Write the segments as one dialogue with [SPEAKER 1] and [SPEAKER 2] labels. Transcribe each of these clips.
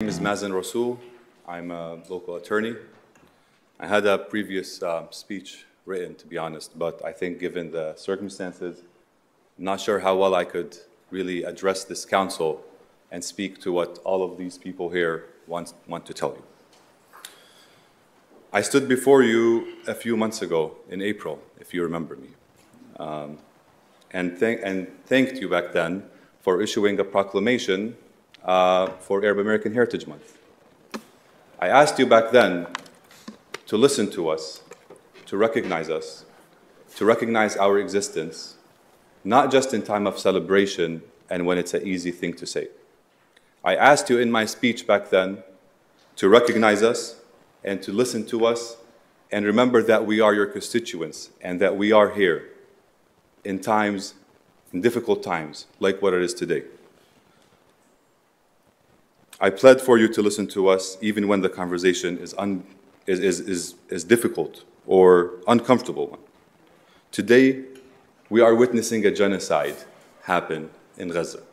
[SPEAKER 1] My name is Mazen Rasool. I'm a local attorney. I had a previous speech written, to be honest, but I think given the circumstances, I'm not sure how well I could really address this council and speak to what all of these people here want to tell you. I stood before you a few months ago in April, if you remember me, and thanked you back then for issuing a proclamation for Arab American Heritage Month. I asked you back then to listen to us, to recognize our existence, not just in time of celebration and when it's an easy thing to say. I asked you in my speech back then to recognize us and to listen to us and remember that we are your constituents and that we are here in difficult times like what it is today. I pled for you to listen to us even when the conversation is difficult or uncomfortable one. Today, we are witnessing a genocide happen in Gaza.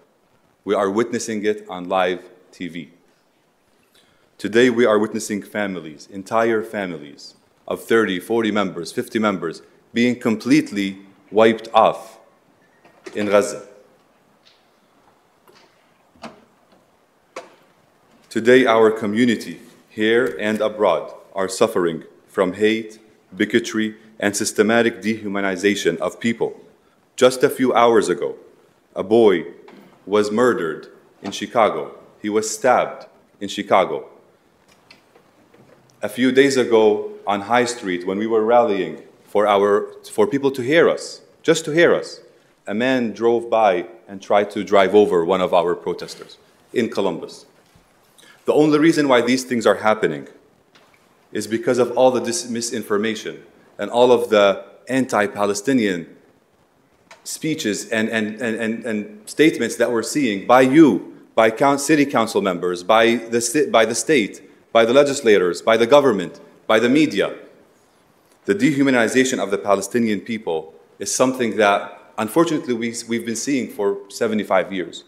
[SPEAKER 1] We are witnessing it on live TV. Today, we are witnessing families, entire families of 30, 40 members, 50 members being completely wiped off in Gaza. Today, our community, here and abroad, are suffering from hate, bigotry, and systematic dehumanization of people. Just a few hours ago, a boy was murdered in Chicago. He was stabbed in Chicago. A few days ago on High Street, when we were rallying for people to hear us, just to hear us, a man drove by and tried to drive over one of our protesters in Columbus. The only reason why these things are happening is because of all the misinformation and all of the anti-Palestinian speeches and statements that we're seeing by you, by city council members, by the state, by the legislators, by the government, by the media. The dehumanization of the Palestinian people is something that, unfortunately, we've been seeing for 75 years.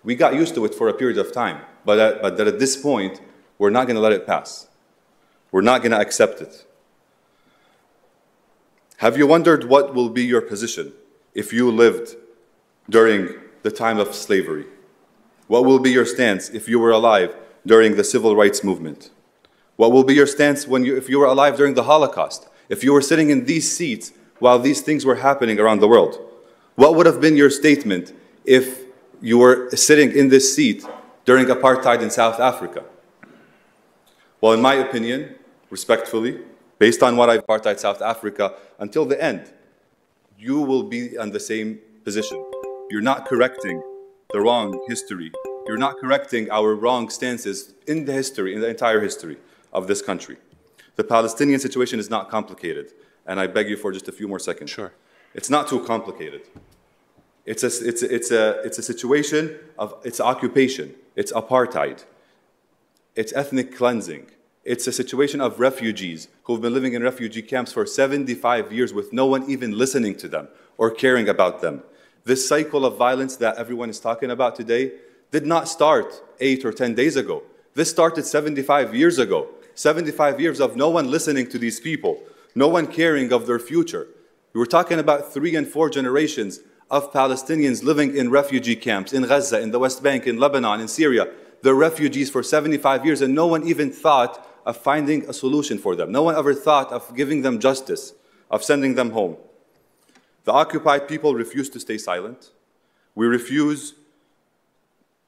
[SPEAKER 1] We got used to it for a period of time, but at this point, we're not going to let it pass. We're not going to accept it. Have you wondered what will be your position if you lived during the time of slavery? What will be your stance if you were alive during the civil rights movement? What will be your stance if you were alive during the Holocaust? If you were sitting in these seats while these things were happening around the world? What would have been your statement if you were sitting in this seat during apartheid in South Africa? Well, in my opinion, respectfully, based on what I've apartheid South Africa until the end, you will be in the same position. You're not correcting the wrong history. You're not correcting our wrong stances in the entire history of this country. The Palestinian situation is not complicated, and I beg you for just a few more seconds.
[SPEAKER 2] Sure.
[SPEAKER 1] It's not too complicated. It's a situation of, it's occupation, it's apartheid, it's ethnic cleansing. It's a situation of refugees who've been living in refugee camps for 75 years with no one even listening to them or caring about them. This cycle of violence that everyone is talking about today did not start 8 or 10 days ago. This started 75 years ago. 75 years of no one listening to these people, no one caring of their future. We were talking about 3 and 4 generations of Palestinians living in refugee camps in Gaza, in the West Bank, in Lebanon, in Syria. They're refugees for 75 years, and no one even thought of finding a solution for them. No one ever thought of giving them justice, of sending them home. The occupied people refuse to stay silent. We refuse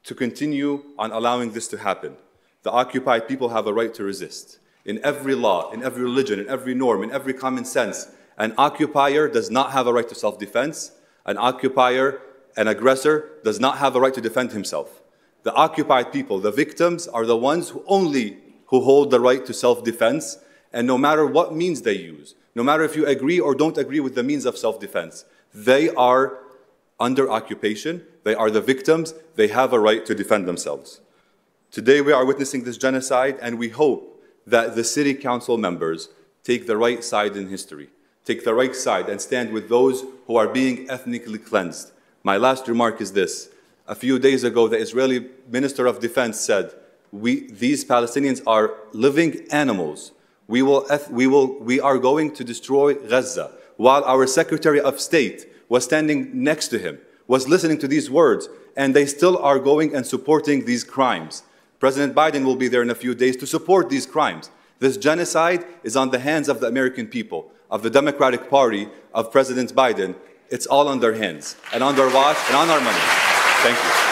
[SPEAKER 1] to continue on allowing this to happen. The occupied people have a right to resist. In every law, in every religion, in every norm, in every common sense, an occupier does not have a right to self-defense. An occupier, an aggressor, does not have a right to defend himself. The occupied people, the victims, are the ones who hold the right to self-defense, and no matter what means they use, no matter if you agree or don't agree with the means of self-defense, they are under occupation, they are the victims, they have a right to defend themselves. Today we are witnessing this genocide, and we hope that the city council members take the right side in history, take the right side and stand with those who are being ethnically cleansed. My last remark is this. A few days ago, the Israeli Minister of Defense said these Palestinians are living animals. We are going to destroy Gaza. While our Secretary of State was standing next to him, was listening to these words, and they still are going and supporting these crimes. President Biden will be there in a few days to support these crimes. This genocide is on the hands of the American people, of the Democratic Party, of President Biden. It's all on their hands, and on their watch, and on our money. Thank you.